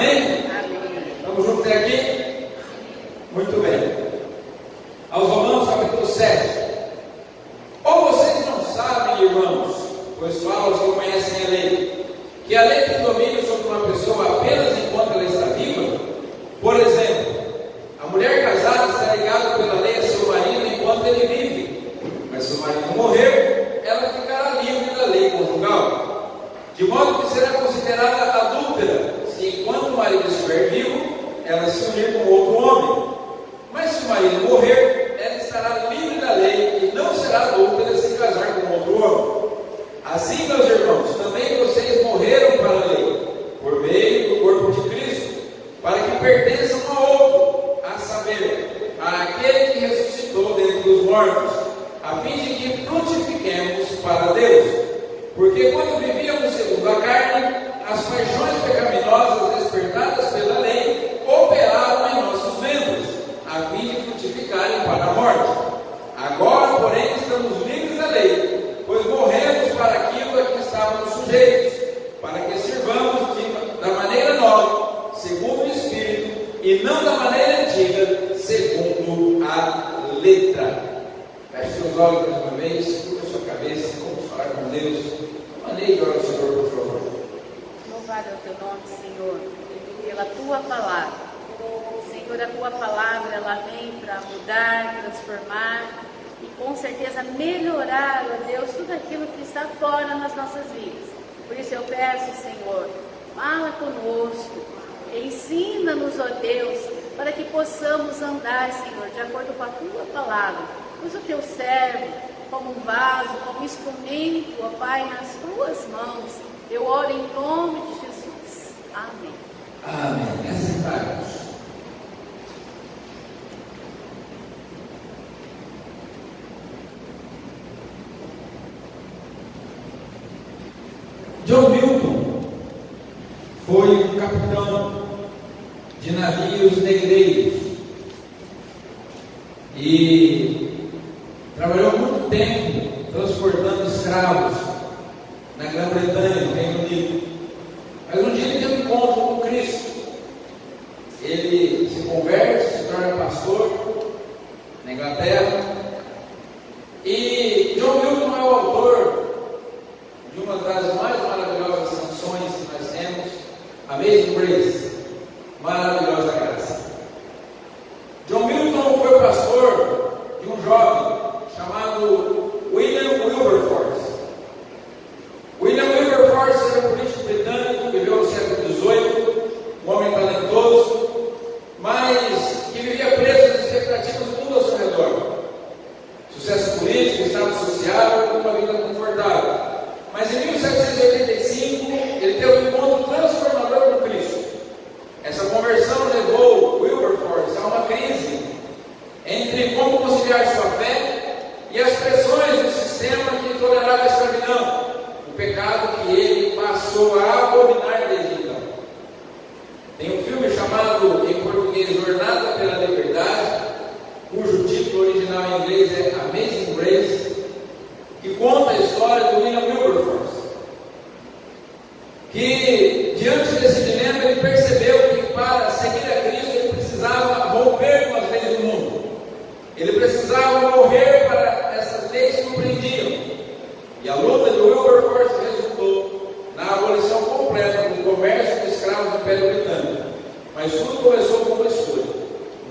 Amém? Amém. Estamos juntos até aqui? Muito bem. Aos Romanos, capítulo 7. Ou vocês não sabem, irmãos, pois falam os que conhecem a lei, que a lei tem domínio sobre uma pessoa apenas enquanto ela está viva? Por exemplo, a mulher casada está ligada pela lei a seu marido enquanto ele vive, mas se o marido morrer, ela ficará livre da lei conjugal, de modo que será considerada adúltera se enquanto o marido estiver vivo, ela se unir com outro homem. Mas se o marido morrer, ela estará livre da lei e não será adúltera se casar com outro homem. Assim, meus irmãos, também vocês morreram para a lei, por meio do corpo de Cristo, para que pertençam a outro, a saber, àquele que ressuscitou dentre os mortos, a fim de que frutifiquemos para Deus. Porque quando vivíamos segundo a carne, as paixões pecaminosas despertadas pela lei operavam em nossos membros, a fim de frutificarem para a morte. Agora, porém, estamos livres da lei, pois morremos para aquilo a que estávamos sujeitos, para que sirvamos da maneira nova, segundo o Espírito, e não da maneira antiga, segundo a letra. Feche seus olhos mais uma vez, curva sua cabeça, vamos falar com Deus. Maneira de orar ao Senhor, por favor. Louvado é o teu nome, Senhor, pela tua palavra. Senhor, a tua palavra, ela vem para mudar, transformar e com certeza melhorar, ó Deus, tudo aquilo que está fora nas nossas vidas. Por isso eu peço, Senhor, fala conosco, ensina-nos, ó Deus, para que possamos andar, Senhor, de acordo com a tua palavra. Usa o teu servo como um vaso, como instrumento, ó Pai, nas tuas mãos. Eu oro em nome de Jesus. Amém. Amém. Assentados. John Milton foi um capitão de navios negreiros e trabalhou muito tempo transportando escravos na Grã-Bretanha, no Reino Unido. Mas um dia ele tem um encontro com Cristo. Ele se converte, se torna pastor na Inglaterra. E John Milton é o autor de uma das mais maravilhosas canções que nós temos, Amazing Grace, maravilhosa graça. John Milton foi pastor de um jovem chamado William Wilberforce. William Wilberforce era um político britânico que viveu no século XVIII, um homem talentoso, mas que vivia preso nas expectativas do mundo ao seu redor. Sucesso político, estado social e uma vida confortável. Mas em 1785, ele teve um encontro transformador com Cristo. Essa conversão levou Wilberforce a uma crise entre como conciliar sua fé e as pressões do sistema que tolerava a escravidão, o pecado que ele passou a abominar desde então. Tem um filme chamado, em português, Jornada pela Liberdade, cujo título original em inglês é Amazing Grace, que conta a história do William Wilberforce, que diante desse dilema ele percebeu que para seguir a Cristo ele precisava romper com as leis do mundo, ele precisava morrer para essas leis que o prendiam, e a luta de Wilberforce resultou na abolição completa do comércio de escravos no Império Britânico. Mas tudo começou com uma escolha: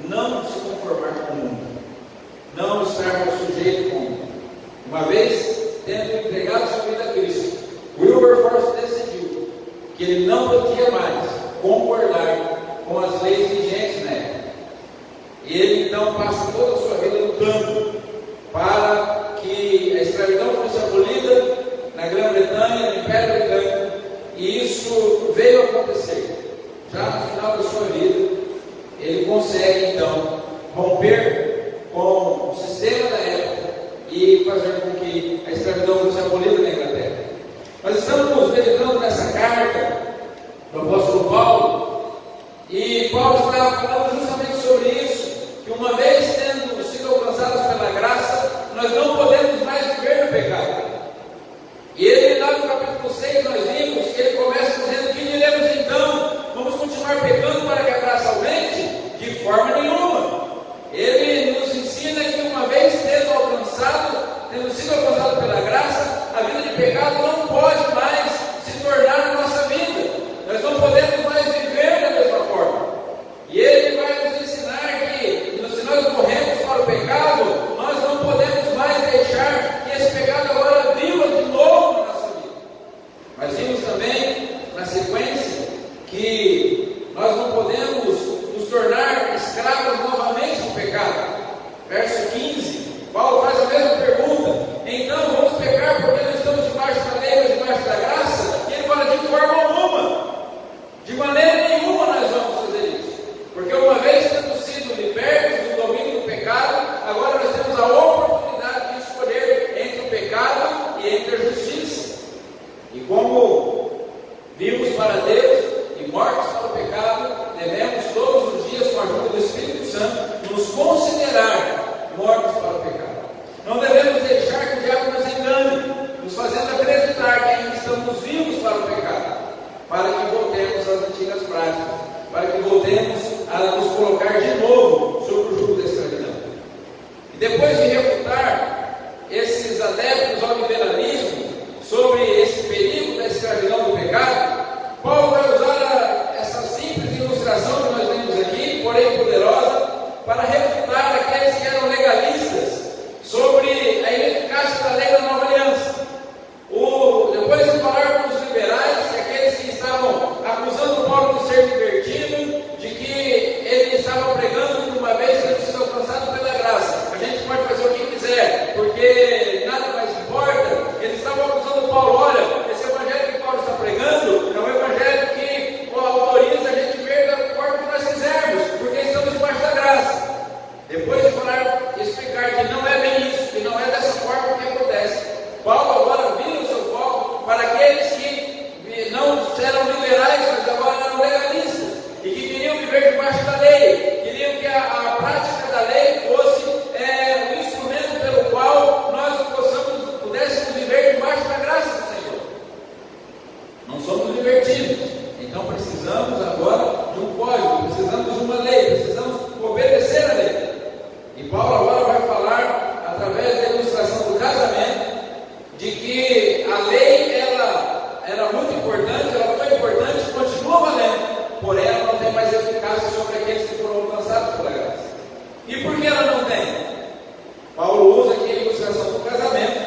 não se conformar com o mundo, não estar sujeito com o mundo. Uma vez tendo entregado sua vida a Cristo, Wilberforce decidiu que ele não podia mais concordar com as leis vigentes na época. E ele então passa toda a sua vida lutando para que a escravidão fosse abolida na Grã-Bretanha, no Império Britânico, e isso veio a acontecer. Já no final da sua vida, ele consegue então romper com o sistema da época e fazer com que a escravidão fosse abolida na Inglaterra. Nós estamos meditando nessa carta do apóstolo Paulo, e Paulo estava falando justamente sobre isso, que uma vez tendo sido alcançados pela graça, nós não podemos mais viver no pecado. E ele lá no capítulo 6 nós vimos que ele começa dizendo: que diremos então? Vamos continuar pecando? vivos para Deus e mortos para o pecado, devemos todos os dias, com a ajuda do Espírito Santo, nos considerar mortos para o pecado. Não devemos deixar que o diabo nos engane, nos fazendo acreditar que ainda estamos vivos para o pecado, para que voltemos às antigas práticas, para que voltemos a nos colocar de novo sob o jugo da escravidão. E depois de refutar esses adeptos ao liberalismo sobre esse perigo da escravidão do pecado, Paulo vai usar essa simples ilustração que nós vemos aqui, porém poderosa, para refutar aqueles que eram legalistas sobre a ineficácia da lei da nova aliança. Depois de falar com os liberais, que aqueles que estavam acusando Paulo de ser libertino, de que ele estava pregando que uma vez tendo sido alcançado pela graça, a gente pode fazer o que quiser, porque nada mais importa. Eles estavam acusando Paulo: olha, esse evangelho que Paulo está pregando é um evangelho que autoriza a gente ver da forma que nós quisermos, porque estamos debaixo da graça. Depois de falar, explicar que não é bem isso, que não é dessa forma que acontece, Paulo agora vira o seu foco para aqueles que não eram liberais, mas agora eram legalistas, e que queriam viver debaixo da lei, queriam que a prática da lei fosse o instrumento pelo qual nós pudéssemos viver debaixo da graça do Senhor. Não somos libertinos, então precisamos agora de um código, precisamos de uma lei, precisamos obedecer a lei. E Paulo agora vai falar, através da ilustração do casamento, de que a lei ela era muito importante, ela foi importante, continua valendo, porém ela não tem mais eficácia sobre aqueles que foram alcançados pela graça. E por que ela não tem? Paulo usa aqui a ilustração do casamento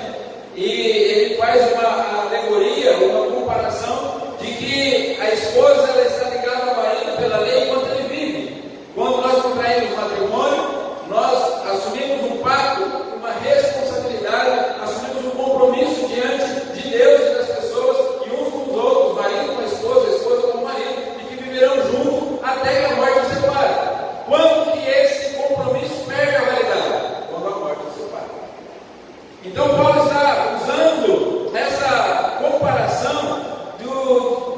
e ele faz uma alegoria, uma comparação de que a esposa ela está ligada ao marido pela lei enquanto ele vive. Quando nós contraímos matrimônio, nós assumimos um pacto, uma responsabilidade, assumimos um compromisso diante de Deus e das pessoas, e uns com os outros, marido com a esposa com o marido, e que viverão juntos até que a morte os separe. Quando que esse compromisso perde a validade? Quando a morte os separa. Então Paulo está usando essa comparação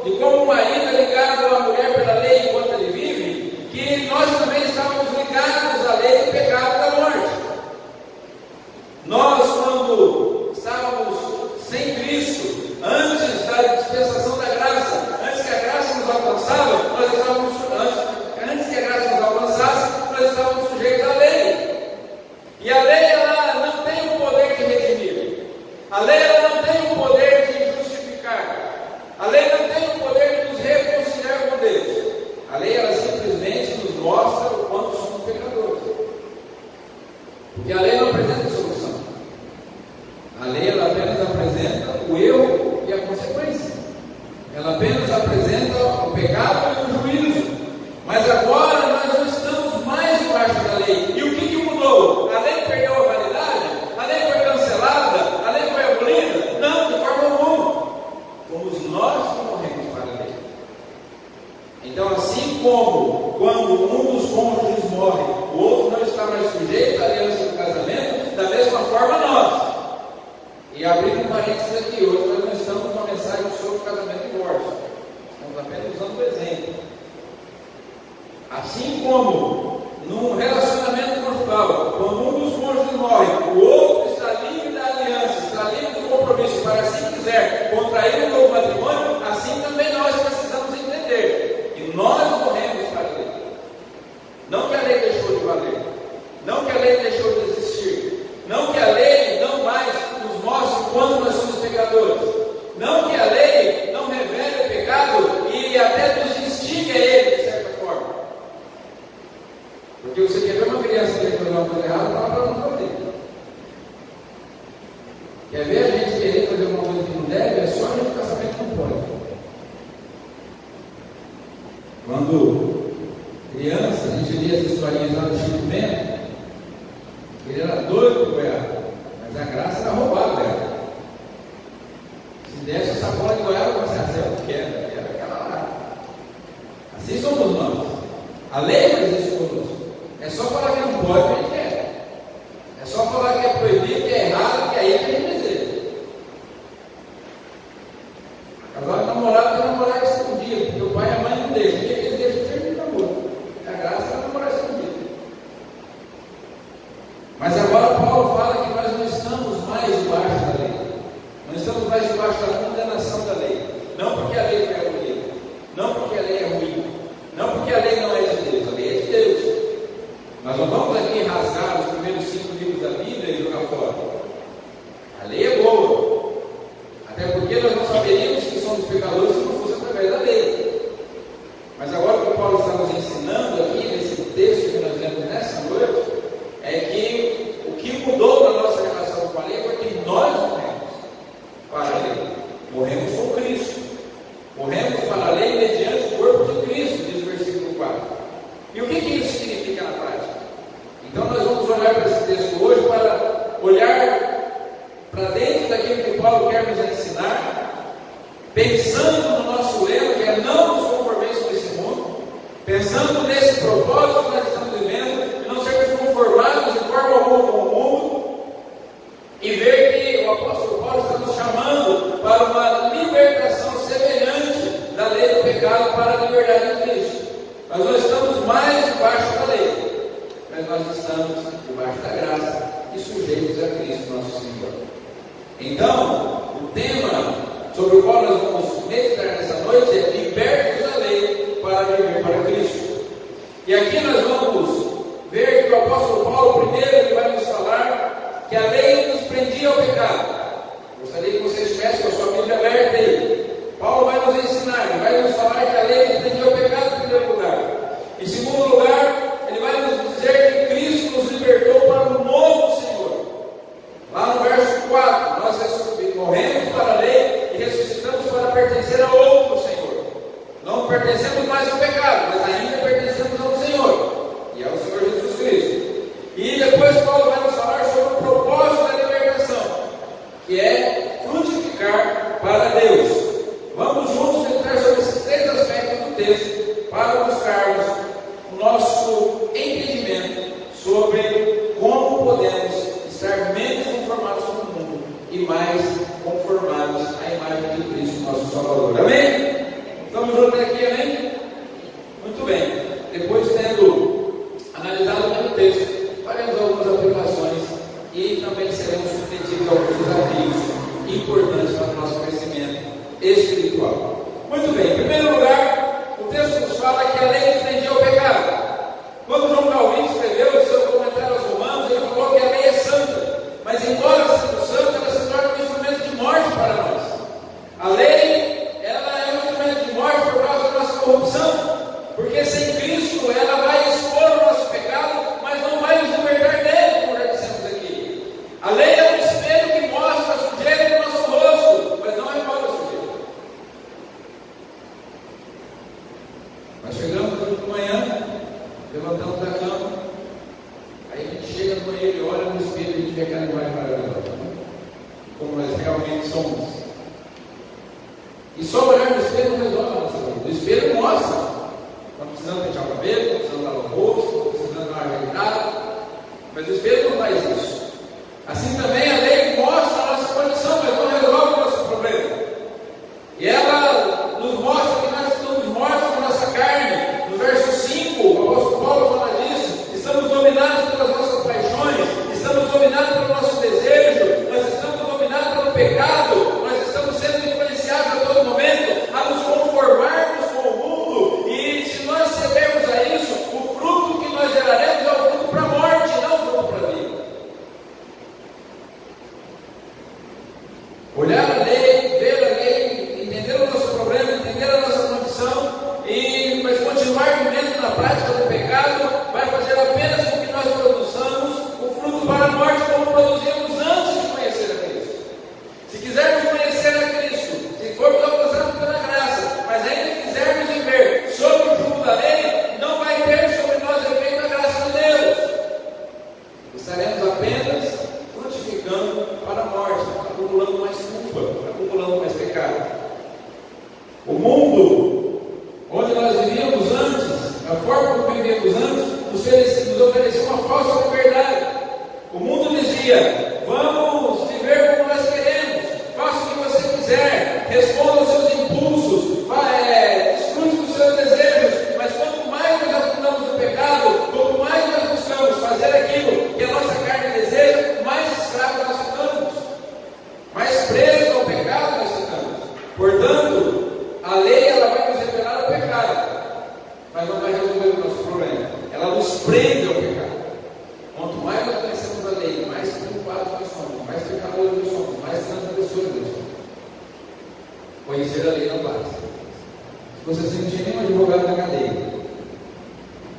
de como o marido é ligado à mulher pela lei enquanto ele vive, que nós também estávamos ligados à lei do pecado e da morte. Nós, quando estávamos sem Cristo, antes da dispensação da graça, antes que a graça nos alcançava, antes que a graça nos alcançasse, nós estávamos sujeitos à lei. E a lei, ela não tem o poder de redimir. A lei, ela não tem o poder de justificar. A lei não tem o poder de nos reconciliar com Deus. A lei, ela simplesmente nos mostra o quanto somos pecadores. Porque a lei não apresenta solução. A lei, ela apenas apresenta o erro e a consequência. Ela apenas apresenta o pecado e o juízo. Mas agora nós não estamos mais debaixo da lei. E o que mudou? A lei perdeu a validade? A lei foi cancelada? A lei foi abolida? Não, de forma alguma. Fomos nós que morremos para a lei. Então, assim como quando um dos cônjuges morre, o outro não está mais sujeito à aliança do casamento, da mesma forma nós. E abrindo um parênteses aqui, hoje nós não estamos com a mensagem sobre casamento e divórcio. Estamos apenas usando o exemplo. Assim como num relacionamento conjugal, quando um dos cônjuges morre, o outro está livre da aliança, está livre do compromisso para, se quiser, contrair um novo matrimônio, assim também nós precisamos entender que nós morremos para a lei. Não que a lei deixou de valer, não que a lei deixou de existir, não que a lei não mais nos mostre o quanto nós somos pecadores, não que a lei não revele o pecado e até nos instigue a ele, de certa forma. Porque você quer ver uma criança que quer fazer uma coisa errada, fala para não fazer. Quer ver a gente querer fazer uma coisa que não deve, é só a gente ficar sabendo que não pode. Quando criança, a gente lia as historinhas lá do Chico Bento, ele era doido por goiaba, mas a graça era roubar a goiaba. Se desse essa bola de goiaba, você acerta o que era aquela lá. Assim somos nós. A lei faz isso conosco. É só falar que não pode, que a gente quer. É só falar que é proibido, que é errado, que é aí que a gente deseja. Agora, namorado tem namorar escondido. mediante o corpo de Cristo, diz o versículo 4. E o que isso significa na prática? Então nós vamos olhar para esse texto hoje, para olhar para dentro daquilo que Paulo quer nos ensinar, pensando no nosso lema, que é não nos conformeis com esse mundo, pensando nesse propósito que nós estamos vivendo, de não sermos conformados de forma alguma com o mundo, e ver que o apóstolo Paulo está nos chamando para uma libertação semelhante da lei do pecado para a liberdade de Cristo. Nós não estamos mais debaixo da lei, mas nós estamos debaixo da graça e sujeitos a Cristo nosso Senhor. Então, o tema sobre o qual nós vamos meditar nessa noite é libertos da lei para viver para Cristo. E aqui nós vamos ver que o apóstolo Paulo, primeiro, ele vai nos falar que a lei nos prendia ao pecado. Gostaria que vocês tivessem com a sua Bíblia aberta aí. Paulo vai nos ensinar, ele vai nos falar que a lei nos prendia ao pecado em primeiro lugar. Em segundo lugar, ele vai nos dizer que Cristo nos libertou para um novo Senhor. Lá no verso 4, nós morremos para a lei e ressuscitamos para pertencer a outro Senhor. Não pertencemos mais ao pecado, mas ainda pertencemos ao Senhor, e é o Senhor Jesus Cristo. E depois Paulo vai nos falar sobre o propósito da libertação, que é frutificar para Deus. Vamos juntos meditar sobre esses três aspectos do texto para buscarmos o nosso entendimento sobre como podemos estar menos conformados com o mundo e mais conformados à imagem de Cristo, nosso Salvador. Amém? Estamos juntos aqui, amém? Muito bem. Depois, tendo analisado o mesmo texto, faremos algumas aplicações e também seremos submetidos a alguns desafios importantes para o nosso crescimento espiritual. Muito bem. Em primeiro lugar, o texto nos fala que a lei nos prendia ao pecado. Quando João Calvino escreveu em seu comentário aos Romanos, ele falou que a lei é santa, mas embora sendo santa, ela se torna um instrumento de morte para nós. A lei, ela é um instrumento de morte por causa da nossa corrupção, porque sem Cristo ela vai expor o nosso pecado, mas não vai nos libertar dele, como já dissemos aqui. A lei é um espelho que mostra a sujeira do nosso rosto, mas não remove a sujeira. Nós chegamos hoje de manhã, levantamos da cama, aí a gente chega no banheiro e olha no espelho e a gente vê aquela imagem maravilhosa, como nós realmente somos. E só olhar no espelho não resolve a nossa vida. O espelho mostra, estamos precisando pentear o cabelo, estamos precisando lavar o rosto, estamos precisando dar uma ajeitada, mas o espelho não faz isso. Assim também a lei mostra a nossa condição, mas não resolve o nosso problema. E ela nos mostra que nós estamos mortos na nossa carne. No verso 5, o apóstolo Paulo fala disso. Estamos dominados pelas nossas paixões, estamos dominados pelo nosso desejo, nós estamos dominados pelo pecado, nós estamos sendo influenciados a todo momento a nos conformarmos com o mundo. E se nós cedermos a isso, o fruto que nós geraremos é o fruto para a morte, não o fruto para a vida. Olhar a lei, ver a lei, entender o nosso problema, entender a nossa condição, mas continuar vivendo na prática do pecado vai fazer apenas com que nós produzamos o fruto para a morte, como produzimos antes de conhecer a Cristo. Se quisermos conhecer a Cristo, se formos alcançados pela graça, mas ainda quisermos viver sob o jugo da lei, não vai ter sobre nós efeito a graça de Deus. Estaremos apenas frutificando para a morte, acumulando mais culpa, acumulando mais pecado. O mundo onde nós vivíamos antes, a forma como vivíamos antes, nos oferecia uma falsa liberdade. O mundo dizia: vamos viver como nós queremos, faça o que você quiser, responda aos seus impulsos, desfrute dos seus desejos. Mas quanto mais nós afundamos no pecado, quanto mais nós buscamos fazer aquilo que a nossa carne deseja, mais escravos nós ficamos, mais presos ao pecado nós ficamos. Portanto, a lei ela vai nos revelar o pecado, mas não vai resolver o nosso problema. Ela nos prende ao pecado. Quanto mais nós conhecemos a lei, mais preocupados nós somos, mais pecadores nós somos, mais transgressores nós somos. Conhecer a lei não basta. Se fosse assim, não tinha nenhum advogado na cadeia.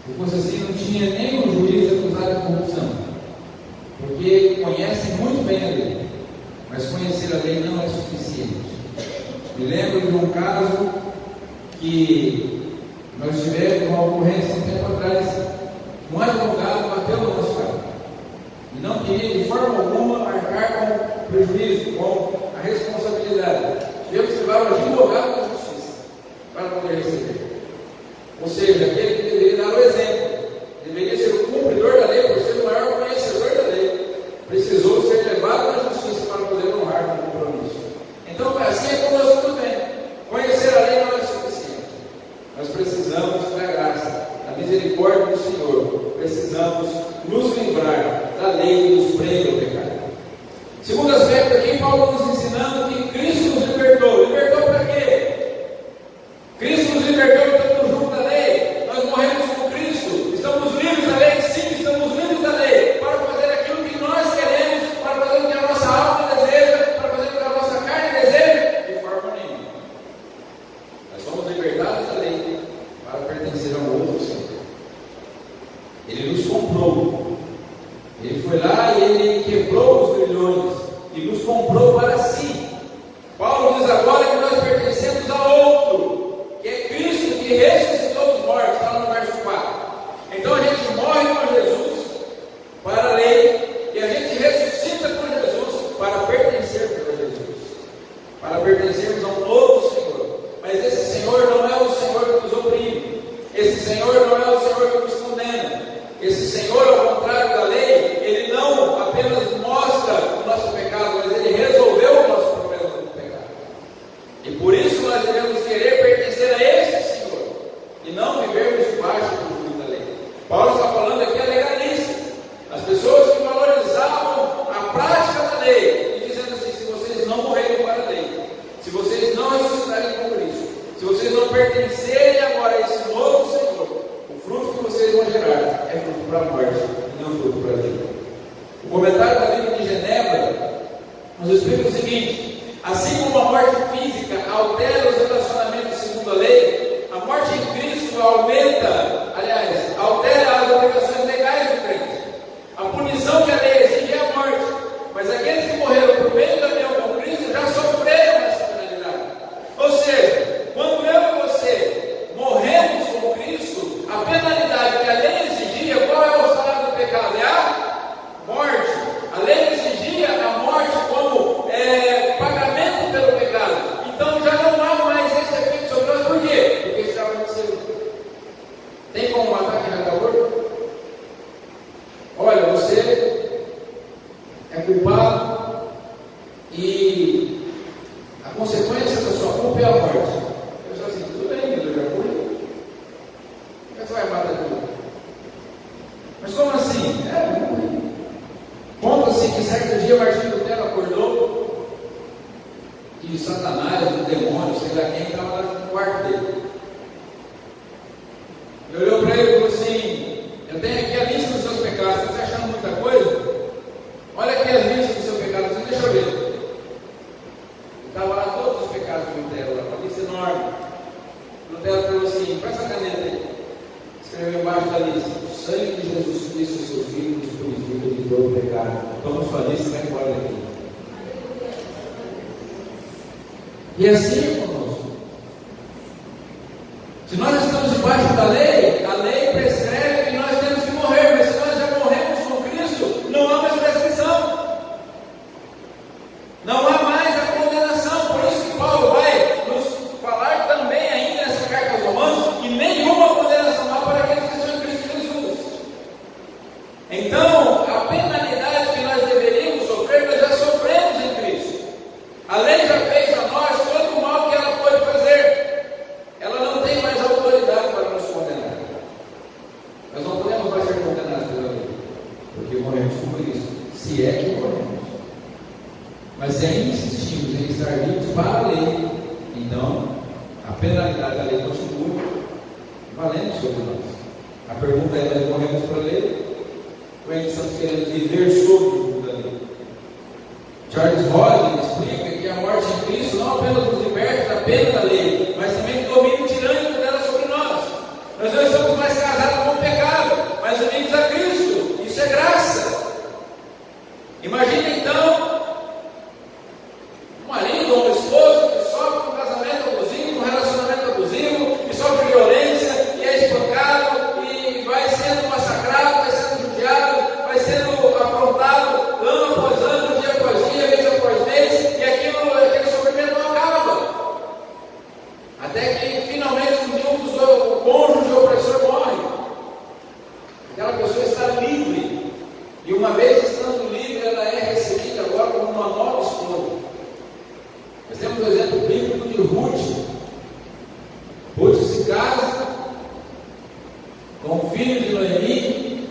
Se fosse assim, não tinha nenhum juiz acusado de corrupção. Porque conhecem muito bem a lei, mas conhecer a lei não é suficiente. Me lembro de um caso que nós tivemos uma ocorrência um tempo atrás. Um advogado bateu no nosso carro e não queria de forma alguma arcar com prejuízo, com a responsabilidade. Tivemos que levar o advogado da justiça para poder receber. Ou seja, aquele que deveria dar o exemplo, deveria ser o cumpridor da lei, por ser o maior conhecedor da lei, precisou ser levado à justiça para poder honrar o compromisso. Então, assim é conosco também. Conhecer a lei não é suficiente. Nós precisamos da graça, da misericórdia do Senhor. Precisamos nos livrar da lei que nos prende ao pecado. Segundo aspecto aqui, Paulo nos ensinando que Cristo nos libertou. Libertou para quê? Cristo nos libertou, estamos junto da lei. Nós morremos com Cristo. Estamos livres da lei? Sim, estamos livres da lei. Para fazer aquilo que nós queremos, para fazer o que a nossa alma deseja, para fazer o que a nossa carne deseja, de forma nenhuma. Nós somos libertados da lei para pertencer ao outro Senhor. Ele nos comprou. Ele foi lá e ele quebrou os grilhões e nos comprou para si. Paulo diz agora que nós pertencemos a outro, que é Cristo, que ressuscitou dos mortos, está no verso 4. Então a gente morre com Jesus para a lei e a gente ressuscita com Jesus para pertencer a Jesus, para pertencermos a um novo Senhor. Mas esse Senhor não é o Senhor que nos oprime, esse Senhor não é o Senhor que nos condena. Esse Senhor, ao contrário da lei, Ele não apenas mostra o nosso pecado, mas Ele resolveu o nosso problema do pecado. E por isso nós devemos querer pertencer a esse Senhor e não vivermos debaixo do jugo da lei. Paulo está falando aqui a legalistas, as pessoas que valorizavam a prática da lei e dizendo assim: se vocês não morrerem para a lei, se vocês não ressuscitarem com Cristo, se vocês não pertencerem agora a esse novo Senhor, o fruto que vocês vão gerar é fruto para a morte e não fruto para a vida. O comentário da Bíblia de Genebra nos explica o seguinte: assim como a morte física altera os relacionamentos segundo a lei, a morte em Cristo altera as obrigações legais do crente. A punição que a lei exige é a morte, mas aqueles que morreram por meio da união com Cristo já sofreram essa penalidade. Ou seja, quando eu e você morremos com Cristo, a penalidade que a lei exigia, qual é o salário do pecado? É a morte. A lei exigia a morte como pagamento pelo pecado. Então já não há mais esse efeito sobre nós. Por quê? Porque estava no seu. Tem como matar quem acabou? Olha, você é culpado e a consequência da sua culpa é a morte. Eu sou assim: tudo bem, eu já fui. Por que você vai matar tudo? Mas como assim? Conta-se que certo dia Martinho Lutero acordou e Satanás, o demônio, sei lá quem, estava lá no quarto dele. Ele olhou para ele e falou assim: eu tenho aqui a lista dos seus pecados, você está achando muita coisa? Olha aqui as listas dos seus pecados, você deixa eu ver. Estava lá todos os pecados de Lutero, lá, uma lista enorme. Lutero falou assim: com essa caneta aí, escreveu embaixo da lista: o sangue de Jesus Cristo, seu Filho, nos purifica de todo pecado. Toma sua lista e vai embora daqui. E assim é conosco. Se nós estamos debaixo da lei, a lei prescreve que nós temos que morrer, mas se nós já morremos com Cristo, não há mais prescrição. Não há mais a condenação. Por isso que Paulo vai nos falar também ainda nessa carta aos Romanos que nenhuma condenação há para aqueles que estão em Cristo Jesus. Então, a penalidade que nós deveríamos sofrer, nós já sofremos em Cristo. A lei já fez a nós todo o mal que ela pode fazer. Ela não tem mais autoridade para nos condenar. Nós não podemos mais ser condenados pela lei, porque morremos com Cristo, se é que morremos. Mas se ainda insistimos em estar vivos para a lei, então a penalidade da lei continua valendo sobre nós. A pergunta é: nós morremos para a lei? Ou ainda estamos querendo viver sob o jugo da lei? Charles Hodgkin explica que a morte em Cristo não apenas nos liberta da pena da lei, mas também do domínio tirânico dela sobre nós. Nós não estamos mais casados com o pecado, mas unidos a Cristo. Isso é graça. Imagina então um marido ou uma esposa que sofre um casamento abusivo, um relacionamento abusivo, Ruth se casa com o filho de Noemi,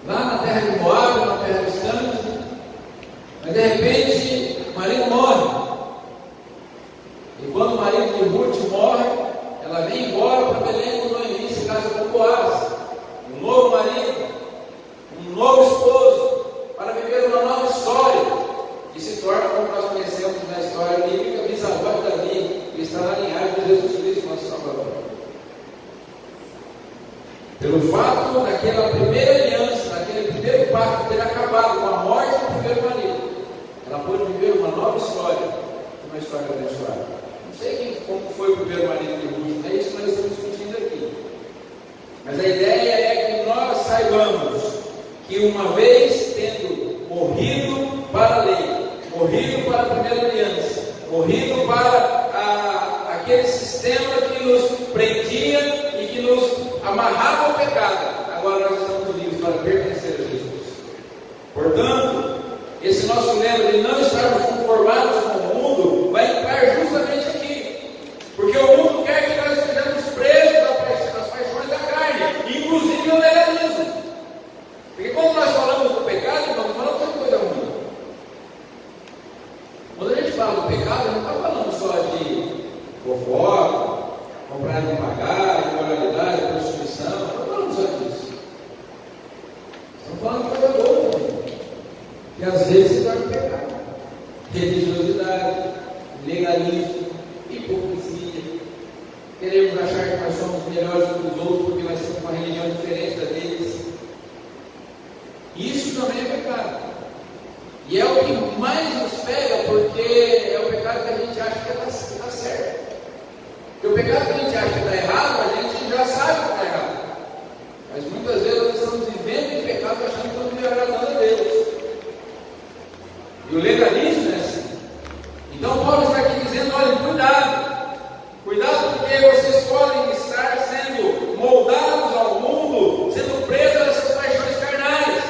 lá na terra de Moab, na terra distante, mas de repente o marido morre. E quando o marido de Ruth morre, ela vem embora para Belém com Noemi, se casa com Boaz, um novo marido, um novo esposo, para viver uma nova história, que se torna, como nós conhecemos na história bíblica, bisavó de Davi, que está na linhagem de Jesus Cristo, nosso Salvador. Pelo fato daquela primeira aliança, daquele primeiro pacto ter acabado com a morte do primeiro marido, ela pôde viver uma nova história, uma história abençoada. Não sei como foi o primeiro marido de Ruth, não é isso que nós estamos discutindo aqui. Mas a ideia é que nós saibamos que uma vez tendo morrido para a lei, morrido para a primeira aliança, morrido para aquele sistema que nos prendia e que nos amarrava ao pecado, agora nós estamos livres para pertencer a Jesus. Portanto, esse nosso lema de não estarmos conformados com o mundo vai entrar justamente aqui, porque o mundo quer que nós estejamos presos às paixões da carne, inclusive ao legalismo. Porque quando nós falamos do pecado, nós não falamos de coisa ruim. Quando a gente fala do pecado, a gente não está falando só de fofoca, comprar e pagar, imoralidade, prostituição, não estamos falando só disso. Estamos falando de coisa boa também, que às vezes se torna pecado. Religiosidade, legalismo, hipocrisia, queremos achar que nós somos melhores do que os outros porque nós temos uma religião diferente da deles. Isso também é pecado. E é o que mais nos pega, porque é o pecado que a gente acha que está certo. Porque o pecado que a gente acha que está errado, a gente já sabe que está errado. Mas muitas vezes nós estamos vivendo em pecado achando que estamos agradando a Deus. E o legalismo é assim. Então Paulo está aqui dizendo, olha, cuidado. Cuidado porque vocês podem estar sendo moldados ao mundo, sendo presos a essas paixões carnais.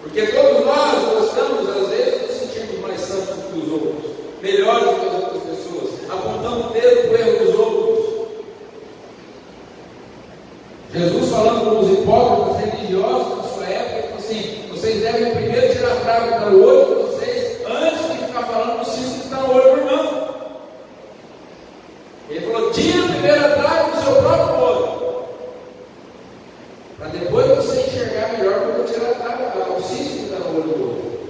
Porque todos nós gostamos, às vezes, de nos sentirmos mais santos do que os outros, melhores do que as outras pessoas, apontando o dedo para o erro dos outros. Jesus falando com os hipócritas religiosos da sua época, falou assim, vocês devem primeiro tirar a trave para o olho de vocês, antes de ficar falando do cisco que está no olho do irmão. Ele falou, tira primeiro a trave do seu próprio olho, para depois você enxergar melhor quando tirar a trave, o cisco que está no olho do outro.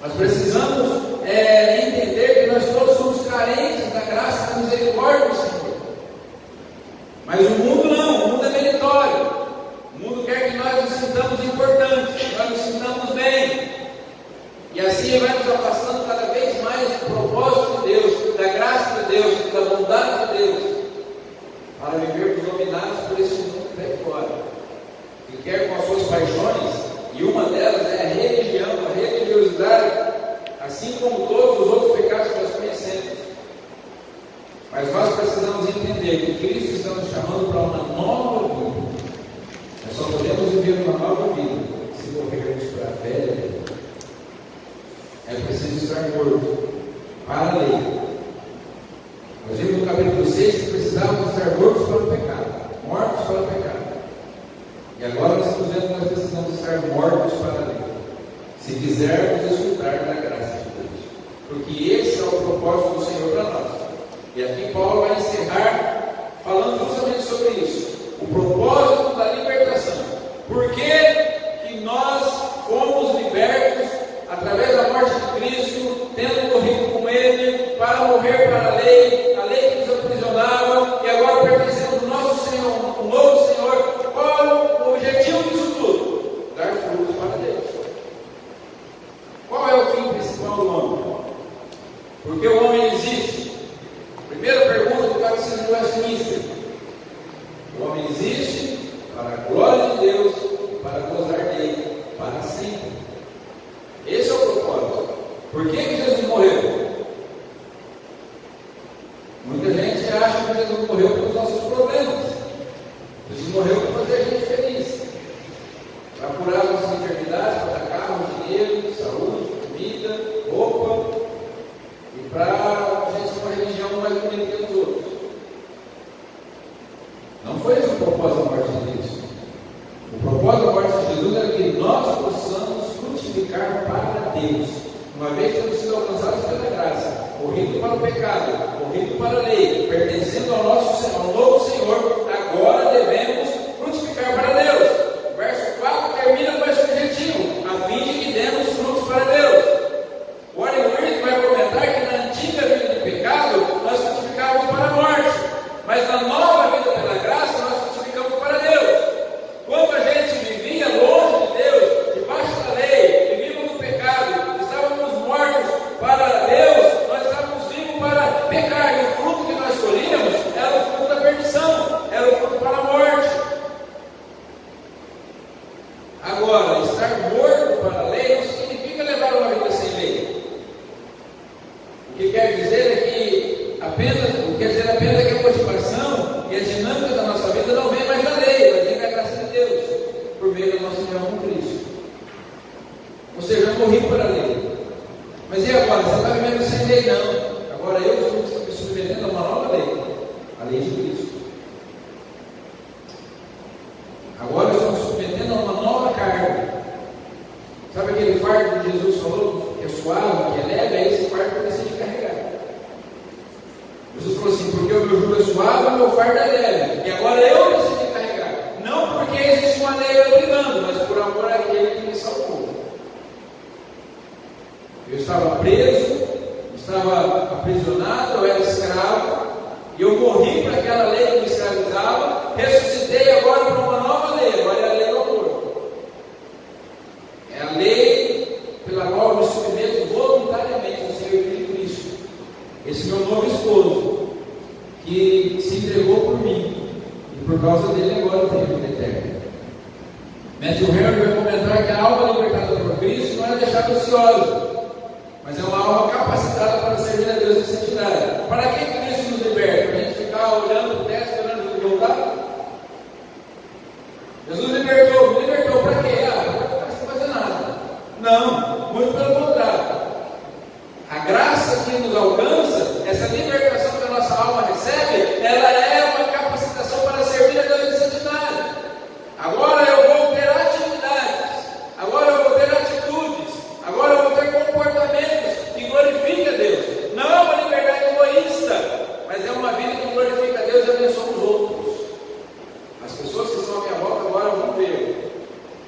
Nós precisamos entender que nós todos somos carentes da graça e da misericórdia do Senhor. Mas o mundo não, o mundo é meritório. O mundo quer que nós nos sintamos importantes, que nós nos sintamos bem. E assim ele vai nos afastando cada vez mais do propósito de Deus, da graça de Deus, da bondade de Deus, para vivermos dominados por esse mundo que está fora, que quer com as suas paixões, e uma delas é a religião, a religiosidade, assim como todos os outros pecados que nós conhecemos. Mas nós precisamos entender que Cristo está nos chamando para uma nova vida. Nós só podemos viver uma nova vida se morrermos para a velha vida. É preciso estar morto para a lei. Nós vimos no capítulo 6 que precisávamos estar mortos para o pecado, mortos para o pecado. E agora nós estamos vendo que nós precisamos estar mortos para a lei, se quisermos desfrutar da graça de Deus. Porque esse é o propósito do Senhor para nós. E aqui Paulo vai encerrar falando justamente sobre isso. O propósito da libertação. Por que nós fomos libertos através da morte de Cristo, tendo morrido com Ele, para morrer para a lei que nos aprisionava, e agora pertencemos ao nosso Senhor, o novo Senhor. Qual o objetivo disso tudo? Dar frutos para Deus. Qual é o fim principal do homem? Porque o homem existe. Primeira pergunta do Catecismo de Westminster: o homem existe para a glória de Deus e para gozar dele para sempre. Esse é o propósito. Por que Jesus morreu? Muita gente acha que Jesus morreu pelos nossos problemas. Jesus morreu para fazer a gente feliz, para curar as nossas enfermidades, para dar carro, dinheiro, saúde, comida, roupa, e para a gente ter uma religião mais bonita que os outros. lei de Cristo. Agora estamos submetendo a uma nova carga. Sabe aquele fardo que Jesus falou, que é suave, que é leve? É esse fardo que eu decidi carregar. Jesus falou assim: porque o meu jugo é suave, o meu fardo é leve. E agora eu decidi carregar. Não porque existe uma lei me obrigando, mas por amor àquele que me salvou. Eu estava preso, estava aprisionado, eu era escravo, e eu morri para aquela lei que me escravizava, ressuscitei agora para uma nova lei, agora é a lei do amor. É a lei pela qual eu me submeto voluntariamente ao Senhor de Cristo. Esse meu novo esposo, que se entregou por mim, e por causa dele agora eu tenho vida eterna. Matthew Henry vai comentar que a alma libertada por Cristo não é deixada ociosa, mas é uma alma capacitada para servir a Deus em santidade. Para que Cristo nos liberta? Para a gente ficar olhando para o teto, esperando ele voltar? Jesus libertou, me libertou para quê? Para ficar sem fazer nada. Não, muito pelo contrário. A graça que nos alcança, essa libertação que a nossa alma recebe, ela é uma capacitação para servir a Deus em santidade. Agora eu vou ter atividades, agora eu vou ter atitudes, agora eu vou ter comportamentos que glorifiquem a Deus. Não é uma liberdade egoísta, mas é uma vida que glorifica a Deus e abençoa os outros. As pessoas que estão à minha volta agora vão ver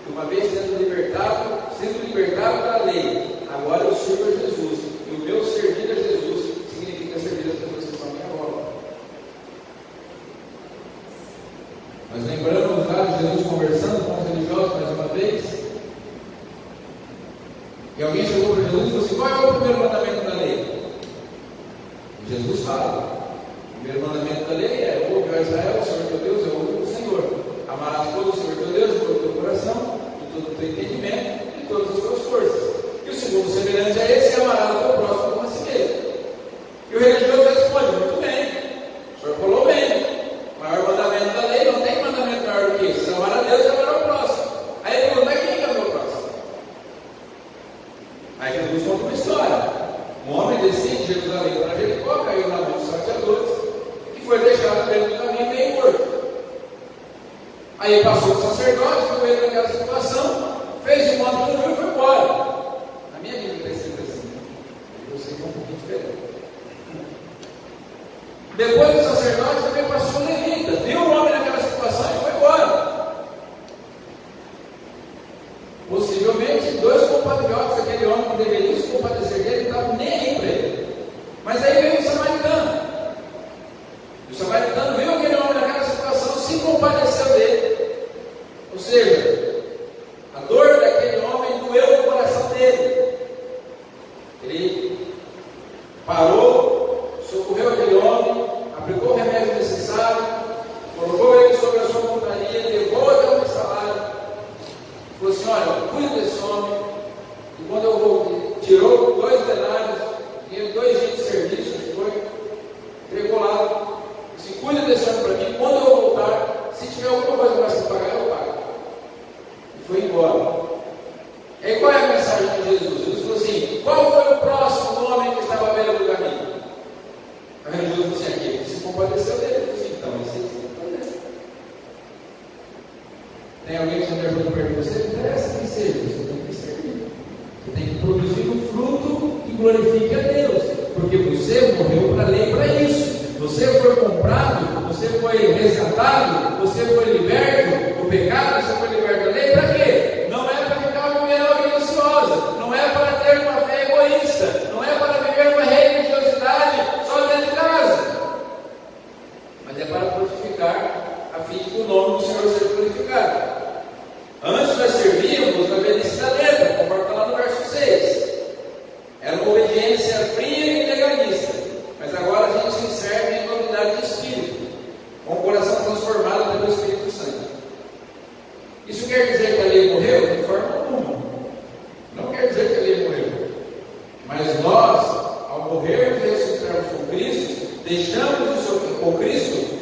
que uma vez sendo libertado da lei, agora eu sirvo a Jesus. E o meu servir a Jesus significa servir as pessoas que estão à minha volta. Mas lembramos lá de Jesus conversando com os religiosos mais uma vez. E alguém chegou para Jesus e falou assim: qual é o primeiro mandamento da lei? E Jesus fala: o primeiro mandamento da lei é: ouve, ó Israel, o Senhor teu Deus é o único Senhor. Amarás todo o Senhor teu Deus de todo o teu coração, de todo o teu entendimento e de todas as tuas forças. E o segundo semelhante a esse é: amarás o teu próximo como a si mesmo. E o religioso responde: muito bem, o Senhor falou bem. O maior mandamento da lei, não tem mandamento maior do que esse: amar a Deus e amar ao próximo. Aí ele pergunta: mas quem é o meu próximo? Aí Jesus conta uma história. Um homem descia de Jerusalém para Jericó, caiu na mão dos salteadores e foi deixado dentro do caminho meio morto. Aí passou o sacerdote, ficou ele naquela situação, fez de modo que não viu e foi embora. Na minha vida está escrito assim, eu sei que é um pouquinho diferente. Depois do sacerdote também passou o levita, viu o homem naquela situação e foi embora. Possivelmente, dois compatriotas daquele homem que deveriam se compadecer dele não estavam nem aí para ele. Mas aí veio o samaritano. E o samaritano viu aquele homem naquela situação, se compadeceu dele. Ou seja, a dor daquele homem doeu no coração dele. Ele parou, socorreu aquele homem, aplicou o remédio necessário, colocou ele sobre a sua montaria, levou até o salário. Falou assim: olha, cuida desse homem. E quando eu voltei, tirou 2 denários, tinha 2 dias de serviço, que foi, entregou lá. Disse: cuida desse homem para mim. Quando eu voltar, se tiver alguma coisa mais para pagar, eu pago. E foi embora. E aí qual é a mensagem de Jesus? Jesus falou assim: qual foi o próximo homem que estava à beira do caminho? Aí Jesus falou assim: aquele que se compadeceu dele. Eu falei assim: então, esse se compadeceu. Tem alguém que já me pergunta para você? Não interessa quem seja, você tem que servir. Você tem que produzir um fruto que glorifique a Deus, porque você morreu para a lei para isso. Você foi comprado, você foi resgatado, você foi liberto do pecado, você foi liberto da lei para quê? Não é para ficar vivendo uma vida ociosa, não é para ter uma fé egoísta, não é para viver uma religiosidade só dentro de casa, mas é para frutificar a fim de que o nome do Senhor seja glorificado. Antes nós servíamos na velhice da letra, conforme está lá no verso 6. Era uma obediência fria e legalista, mas agora a gente se serve em novidade de espírito, com o coração transformado pelo Espírito Santo. Isso quer dizer que a lei morreu? De forma alguma. Não quer dizer que a lei morreu. Mas nós, ao morrermos e ressuscitarmos com Cristo,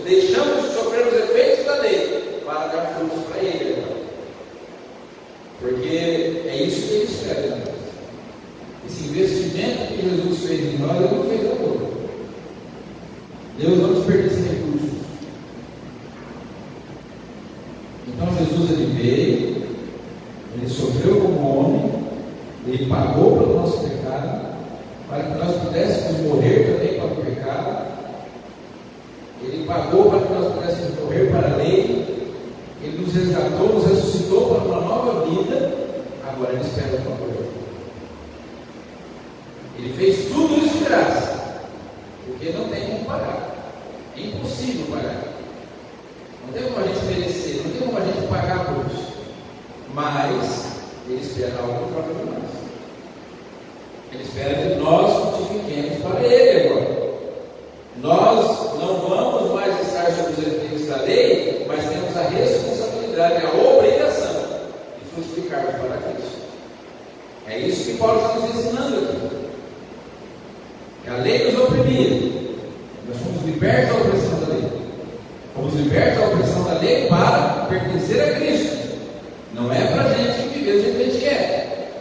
deixamos de sofrer os efeitos da lei para dar frutos para Ele. Porque é isso que Ele espera de nós. Esse investimento que Jesus fez em nós, Ele não fez a toa. Deus não desperdiça recursos. nós pudéssemos morrer para a lei, Ele nos resgatou, nos ressuscitou para uma nova vida, agora Ele espera uma coisa. Ele fez tudo isso de graça, porque não tem como pagar, é impossível pagar, não tem como a gente merecer, não tem como a gente pagar por isso, mas Ele espera algo em troca de nós. Ele espera que nós frutifiquemos para Ele agora. Nós não vamos mais estar sob os efeitos da lei, mas temos a responsabilidade, a obrigação de frutificarmos para Cristo. É isso que Paulo está nos ensinando aqui. A lei nos oprimia. Nós fomos libertos da opressão da lei. Fomos libertos da opressão da lei para pertencer a Cristo. Não é para a gente viver do jeito que a gente quer.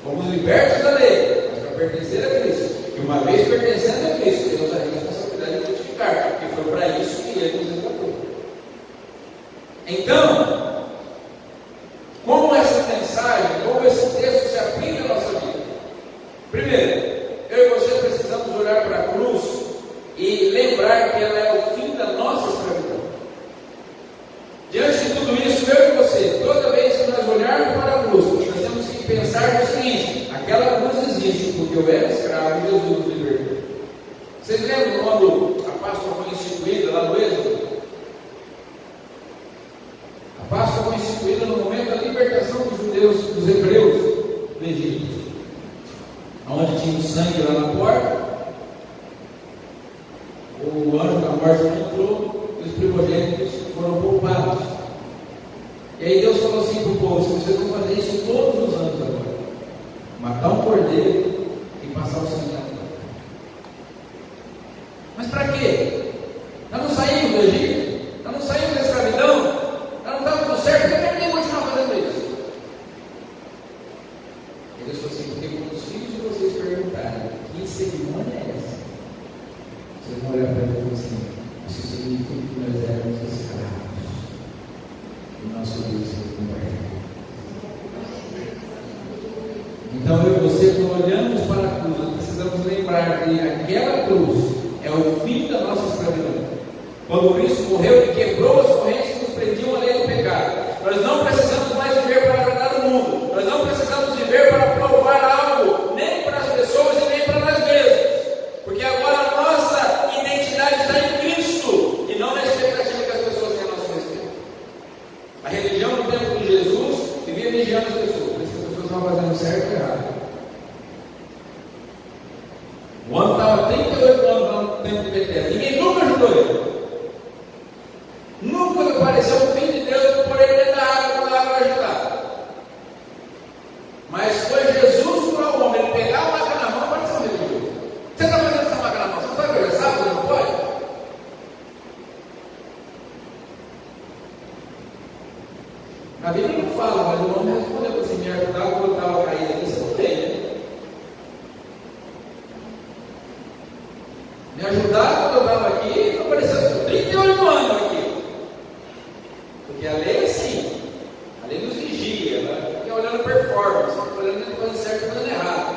Fomos libertos da lei, mas para pertencer a Cristo. E uma vez pertencendo a Cristo, temos a responsabilidade de frutificar, porque foi para isso que Ele nos resgatou. Então, como essa mensagem, como esse texto se aplica à nossa vida? Primeiro, eu e você precisamos olhar para a cruz e lembrar que ela é o fim da nossa escravidão. Diante de tudo isso, eu e você, toda vez que nós olharmos para a cruz, nós temos que pensar no seguinte: aquela cruz existe porque eu era escravo e Jesus nos libertou. Vocês lembram quando a Páscoa foi instituída lá no Êxodo? A Páscoa foi instituída no momento da libertação dos judeus, dos hebreus do Egito, onde tinha o sangue lá na porta, o anjo da morte não entrou e os primogênitos foram poupados. E aí Deus falou assim para o povo: vocês vão fazer isso todos os anos agora, matar um cordeiro e passar o sangue na porta. Mas para quê? Nós não saímos do Egito, nós não saímos da escravidão, nós não estávamos tudo certo, por que ninguém continuar fazendo isso? E Deus falou assim: porque quando os filhos de vocês perguntarem que cerimônia é essa, vocês vão olhar para ele e falar assim: isso significa que nós éramos escravos e nosso Deus se converteu. Então eu e você, quando olhamos para a cruz, nós precisamos lembrar que aquela cruz é o fim da nossa escravidão. Quando Cristo morreu e quebrou as correntes que nos prendiam à lei do pecado, nós não precisamos mais viver para agradar o mundo, nós não precisamos viver para provar algo, nem para as pessoas e nem para nós mesmos, porque agora a nossa identidade está em Cristo e não na expectativa que as pessoas têm a nosso respeito. A religião no tempo de Jesus vivia vigiando as pessoas, mas as pessoas estavam fazendo certo e errado. O ano estava 38 anos lá no tempo de Betel, ninguém nunca ajudou ele. Nunca apareceu o Filho de Deus por ele dentro da água quando a água ajudar. Mas foi Jesus para o homem, ele pegar a maca na mão, pode ser um religioso. Você está fazendo essa maca na mão, você não vai conversar, você não pode? A Bíblia não fala, mas o homem respondeu assim: me ajudar quando eu estava caído aqui, você não tem, né? Me ajudar quando eu estava aqui, não apareceu 38 anos aqui. Porque a lei é assim, a lei nos vigia, ela fica olhando performance, fica olhando entre fazendo certo e fazendo errado.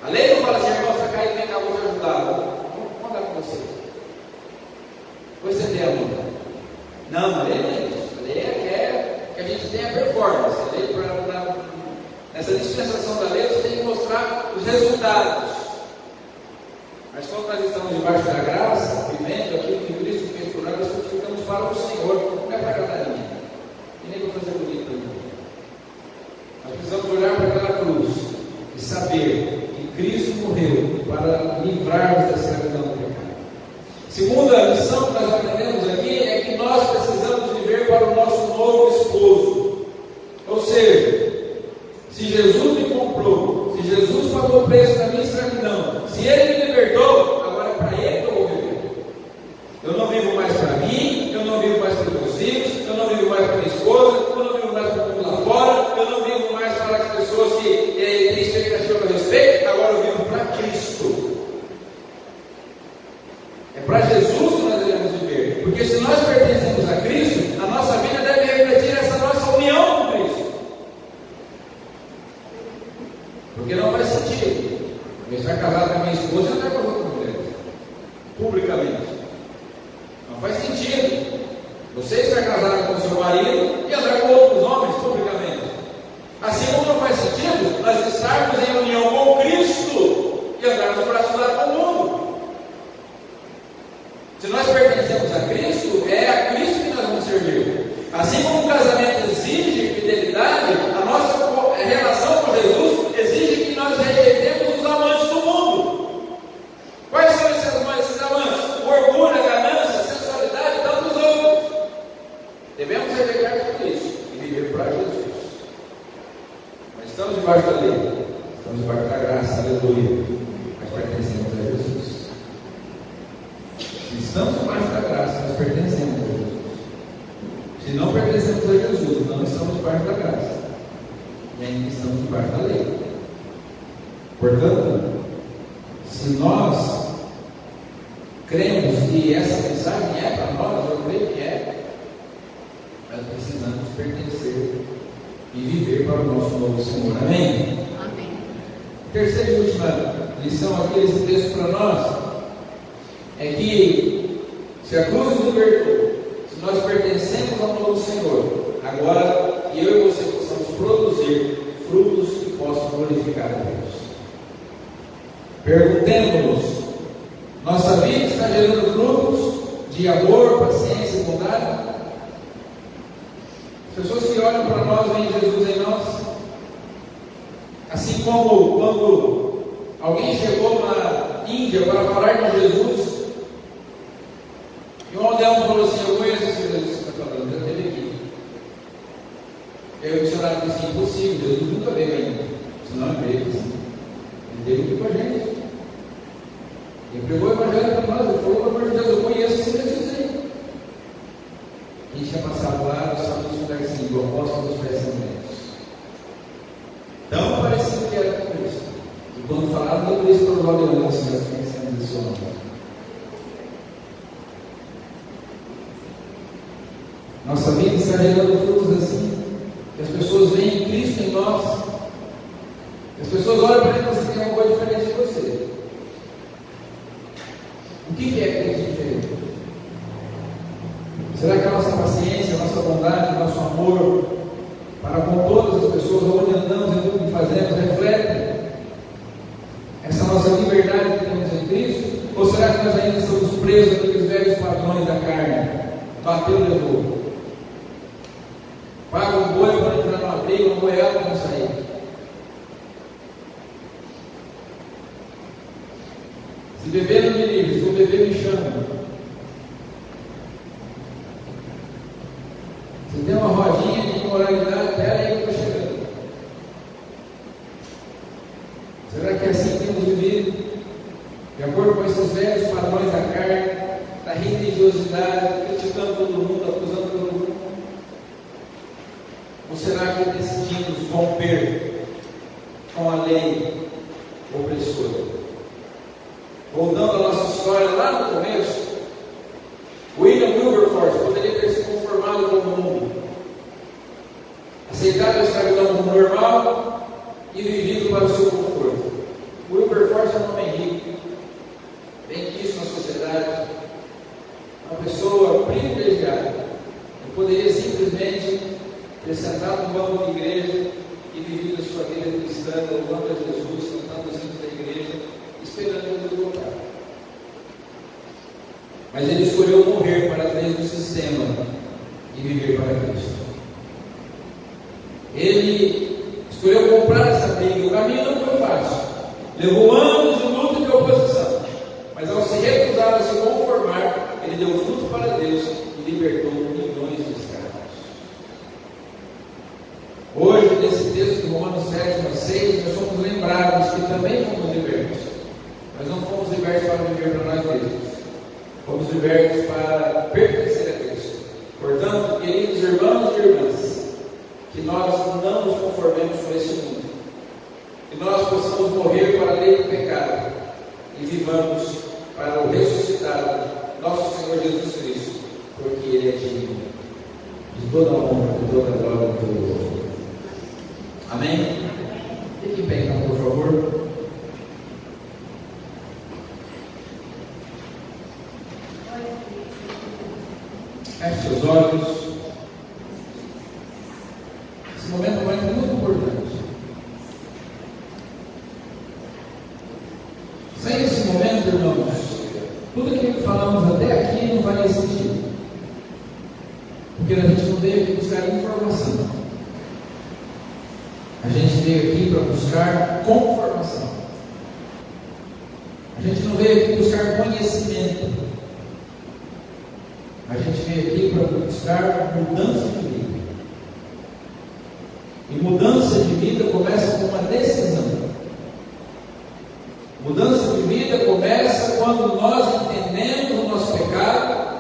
A lei não fala assim: irmão, você está caído, vem cá, vou te ajudar. Vamos andar com você. Depois você tem a mão. Não, a lei não é isso. A lei quer que a gente tenha performance. A lei, nessa dispensação da lei, você tem que mostrar os resultados. Mas quando nós estamos debaixo da graça, vivendo aquilo que Cristo fez por nós, nós frutificamos para o Senhor, não é para agradar ninguém, e nem para fazer bonito para ninguém. Nós precisamos olhar para aquela cruz e saber que Cristo morreu para livrar-nos da escravidão do pecado. Segunda lição que nós aprendemos aqui é que nós precisamos viver para o nosso novo esposo. Ou seja, se Jesus me comprou, se Jesus pagou o preço da minha escravidão, se Ele me libertou, agora é para Ele que eu vou viver. Eu não vivo mais para mim, eu não vivo mais para os meus filhos, eu não vivo mais para minha esposa, eu não vivo mais para o mundo lá fora, eu não vivo mais para as pessoas que têm expectativa a meu respeito, agora eu vivo para Cristo. É para Jesus que nós devemos viver, porque se nós pertencemos a Cristo, a nossa vida deve refletir essa nossa união com Cristo. Porque não faz sentido eu estar casado com a minha esposa e não estar casado com a mulher publicamente. Não faz Você está casado com o seu marido e andar com outros homens publicamente. Assim como não faz sentido nós estarmos em união com Cristo e andarmos no braço dado com o mundo. Se nós pertencemos a Cristo, é a Cristo que nós vamos servir. Assim como o casamento exige fidelidade, a nossa relação com Jesus exige que nós rejeitemos os amantes do mundo. Quais são esses amantes? O orgulho, a ganância, a sensualidade e tantos outros. Devemos rejeitar tudo isso e viver para Jesus. Nós estamos debaixo da lei, estamos debaixo da graça, aleluia, mas pertencemos a Jesus. Se estamos debaixo da graça, nós pertencemos a Jesus. Se não pertencemos a Jesus, não estamos debaixo da graça, e ainda estamos debaixo da lei. Portanto, se nós cremos que essa mensagem é para nós, eu creio que é, nós precisamos pertencer e viver para o nosso novo Senhor. Amém? Amém. Terceira e última lição aqui desse texto para nós é que se a cruz nos libertou, se nós pertencemos ao novo Senhor, agora que eu e você possamos produzir frutos que possam glorificar a Deus. Perguntemos-nos: nossa vida está gerando frutos de amor, paciência e bondade? As pessoas que olham para nós veem Jesus em nós. Assim como quando alguém chegou na Índia para falar de Jesus, e um aldeão falou assim: eu conheço esse Jesus que você está falando, já esteve aqui. E aí o missionário disse: impossível, Jesus nunca veio ainda. Senão ele veio assim. Ele veio aqui com a gente. Ele pregou o evangelho para nós, ele falou: pelo amor de Deus, eu conheço esse Jesus aí. A gente tinha passado lá, nós estávamos num lugar assim, do apóstolo dos pensamentos. Tão parecido que era com Cristo. E quando falaram do Cristo, provavelmente assim, nós conhecemos esse homem. Nossa vida está gerando frutos assim, que as pessoas veem Cristo em nós. As pessoas olham para ele e você tem uma coisa diferente de você. O que é Cristo diferente? Será que a nossa paciência, a nossa bondade, o nosso amor para com todas as pessoas, onde andamos e tudo que fazemos, reflete essa nossa liberdade que temos em Cristo? Ou será que nós ainda estamos presos naqueles velhos padrões da carne? Bateu, levou. Paga um boi para entrar numa briga, um boiado para sair. Se beber não me livre, se for beber me chama. Se tem uma rodinha de imoralidade, pera aí que eu estou chegando. Será que é assim que temos vivido? De acordo com esses velhos padrões da carne, da religiosidade, criticando todo mundo, acusando todo mundo? Ou será que decidimos romper com a lei opressora? Voltando à nossa história lá no começo, William Wilberforce poderia ter se conformado com o mundo, aceitado a escravidão como normal e vivido para o seu conforto. Wilberforce é um homem rico, bem quisto na sociedade, uma pessoa privilegiada. Ele poderia simplesmente ter sentado no banco de igreja e vivido a sua vida cristã, louvando a Jesus, cantando os hinos da igreja, esperando Jesus voltar. Mas ele escolheu morrer para as leis do sistema e viver para Cristo. Ele escolheu comprar essa briga. O caminho não foi fácil. Levou anos de luta e de oposição. Mas ao se recusar a se conformar, ele deu fruto para Deus e libertou milhões de escravos. Hoje, nesse texto de Romanos 7:6, nós somos lembrados que também fomos libertos. Mas não fomos libertos para viver para nós mesmos. Fomos libertos para pertencer a Cristo. Portanto, queridos irmãos e irmãs, que nós não nos conformemos com esse mundo. Que nós possamos morrer para a lei do pecado e vivamos para o ressuscitado nosso Senhor Jesus Cristo, porque Ele é digno de toda a honra, de toda a glória, de todo o louvor. Amém? Fique em pé, então, por favor. Feche seus olhos. Esse momento vai ser muito importante. Sem esse momento, irmãos, tudo aquilo que falamos até aqui não faria sentido. Porque a gente não veio aqui buscar informação. A gente veio aqui para buscar conformação. A gente não veio aqui buscar conhecimento. A gente veio aqui para buscar mudança de vida. E mudança de vida começa com uma decisão. Mudança de vida começa quando nós entendemos o nosso pecado,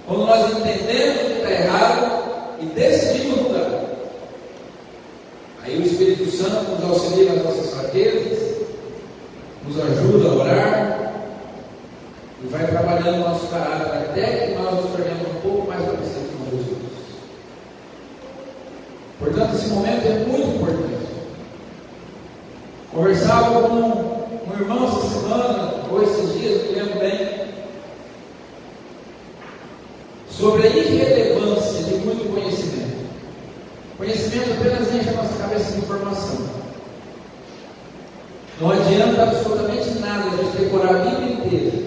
quando nós entendemos o que está errado e decidimos mudar. Aí o Espírito Santo nos auxilia nas nossas fraquezas, nos ajuda a orar e vai trabalhando o nosso caráter até que nós nos tornemos um pouco mais parecidos com Jesus. Portanto, esse momento é muito importante. Conversava com um irmão essa semana, ou esses dias, não me lembro bem, sobre a irrelevância de muito conhecimento. Conhecimento apenas enche a nossa cabeça de informação. Não adianta absolutamente nada a gente decorar a Bíblia inteira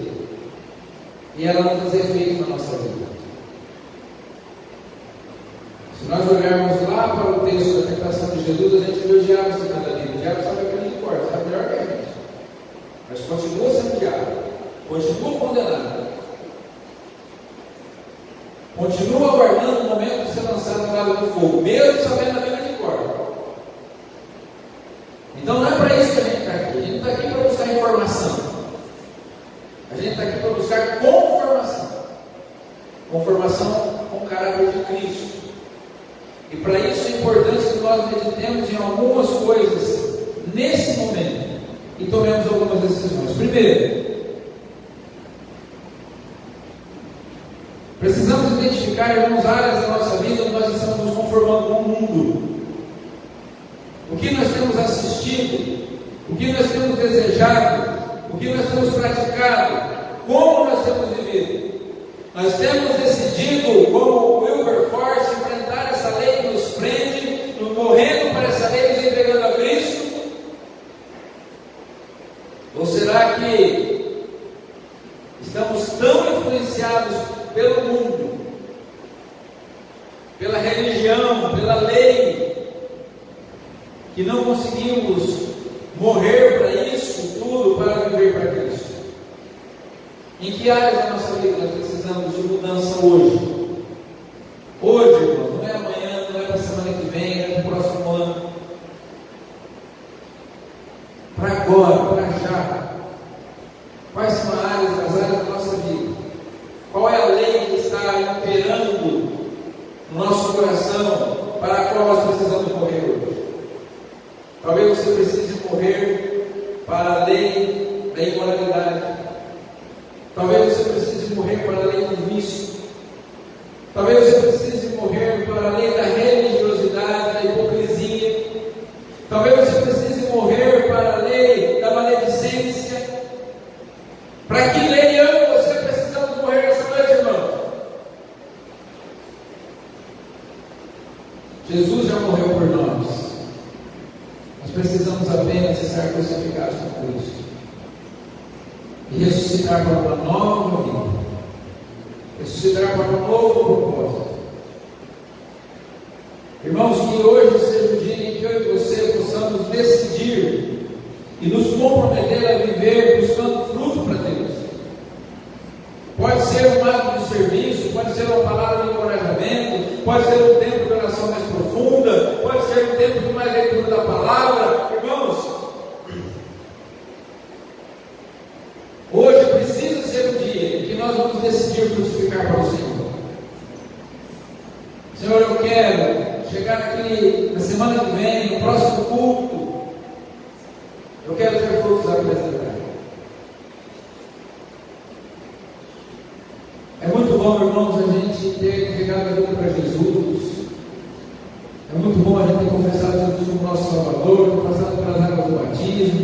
e ela não fazer efeito na nossa vida. Se nós olharmos lá para o texto da tentação de Jesus, a gente vê o diabo citando a Bíblia. O diabo sabe aquilo de cor, sabe melhor que a gente. Mas continua sendo diabo, continua condenado, continua aguardando o momento de ser lançado no lago do fogo, mesmo sabendo a Bíblia de cor. Então não é para isso que a gente está aqui. A gente está aqui para buscar informação. A gente está aqui para buscar conformação. Conformação com o caráter de Cristo. E para isso é importante que nós meditemos em algumas coisas nesse momento e tomemos algumas decisões. Primeiro, precisamos identificar algumas áreas da nossa vida onde nós estamos nos conformando com o mundo. O que nós temos assistido, o que nós temos desejado, o que nós temos praticado, como nós temos vivido. Nós temos decidido, como Wilberforce, enfrentar essa lei que nos prende, morrendo para essa lei, nos entregando a Cristo? Ou será que estamos tão influenciados pelo mundo, pela religião, pela lei, que não conseguimos morrer para isso tudo, para viver para Cristo? Em que áreas da nossa vida nós precisamos de mudança hoje? Hoje, irmão, não é amanhã, não é para a semana que vem, não é para o próximo ano. Para agora, para já. Quais são as áreas da nossa vida? Qual é a lei que está imperando no nosso coração para a qual nós precisamos morrer hoje? Talvez você precise morrer para a lei da imoralidade. Talvez você precise morrer para a lei do vício. Talvez você precise morrer para a lei da religiosidade, da hipocrisia. Talvez você precise morrer para a lei da maledicência. Para que lei eu e você precisamos morrer nessa noite, irmão? Jesus já morreu por nós. Nós precisamos apenas estar crucificados com Cristo e ressuscitar para uma nova vida, ressuscitar para um novo propósito. Irmãos, que hoje seja o dia em que eu e você possamos decidir e nos comprometer a viver buscando fruto para Deus. Pode ser um ato de serviço, pode ser uma palavra de encorajamento, pode ser um tempo de oração mais profunda, pode ser um tempo de mais leitura da palavra. Irmãos, hoje precisa ser o dia em que nós vamos decidir frutificar para o Senhor. Senhor, eu quero chegar aqui na semana que vem, no próximo culto, eu quero ter frutos apresentados. É muito bom, irmãos, a gente ter entregado a vida para Jesus. É muito bom a gente ter confessado Jesus como nosso Salvador, ter passado pelas águas do batismo,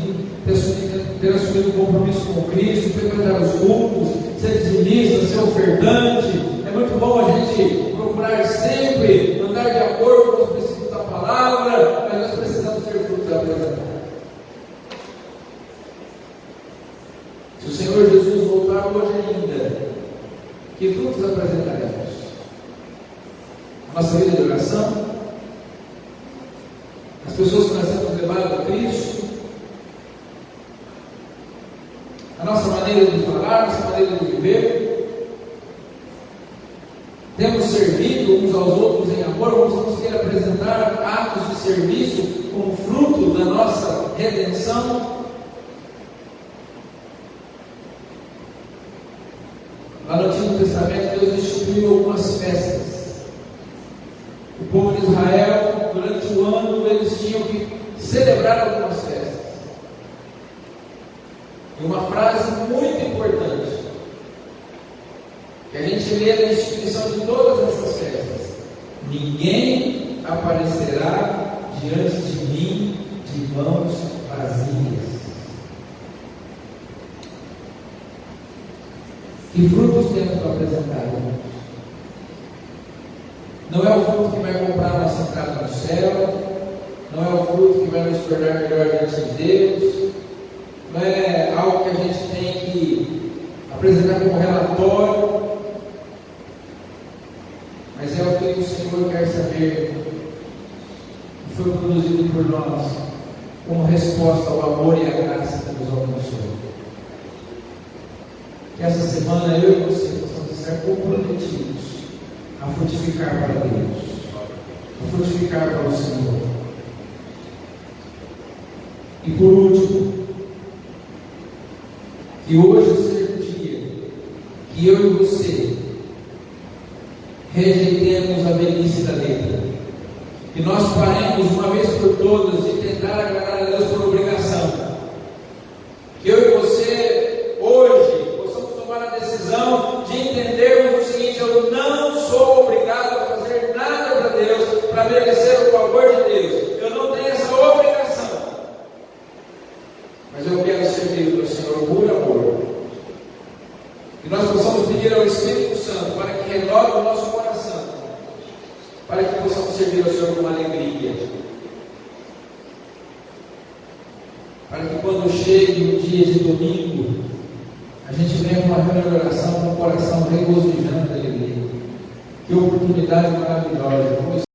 ter assumido um compromisso com Cristo, frequentar os cultos, ser dizimista, ser ofertante. É muito bom a gente nossa vida de oração, as pessoas que nós temos levado a Cristo, a nossa maneira de falar, a nossa maneira de viver. Temos servido uns aos outros em amor, vamos conseguir apresentar atos de serviço como fruto da nossa redenção. Lá no Antigo Testamento, Deus instituiu algumas festas. O povo de Israel, durante o ano, eles tinham que celebrar algumas festas. E uma frase muito importante, que a gente lê na instituição de todas essas festas: ninguém aparecerá diante de mim de mãos vazias. Que frutos temos para apresentar, irmãos? Não é o fruto que vai comprar nossa entrada no céu, não é o fruto que vai nos tornar melhor diante de Deus, não é algo que a gente tem que apresentar como relatório, mas é o que o Senhor quer saber, que foi produzido por nós, como resposta ao amor e à graça que nos alcançou. Que essa semana eu e você possamos estar comprometidos a frutificar para Deus, a frutificar para o Senhor. E por último, que hoje seja o dia que eu e você rejeitemos a velhice da letra, que nós paremos uma vez por todas de tentar agradar a Deus por obrigação, que eu e você hoje possamos tomar a decisão de entendermos o seguinte: eu não sou obrigado a fazer nada para Deus para merecer o favor de Deus, eu não tenho essa obrigação, mas eu quero servir ao Senhor por amor. Que nós possamos pedir ao Espírito Santo para que renove o nosso coração, para que possamos servir ao Senhor com alegria, para que quando chegue o dia de domingo, a gente venha com uma reunião de oração com o coração regozijando de alegria. Que oportunidade maravilhosa!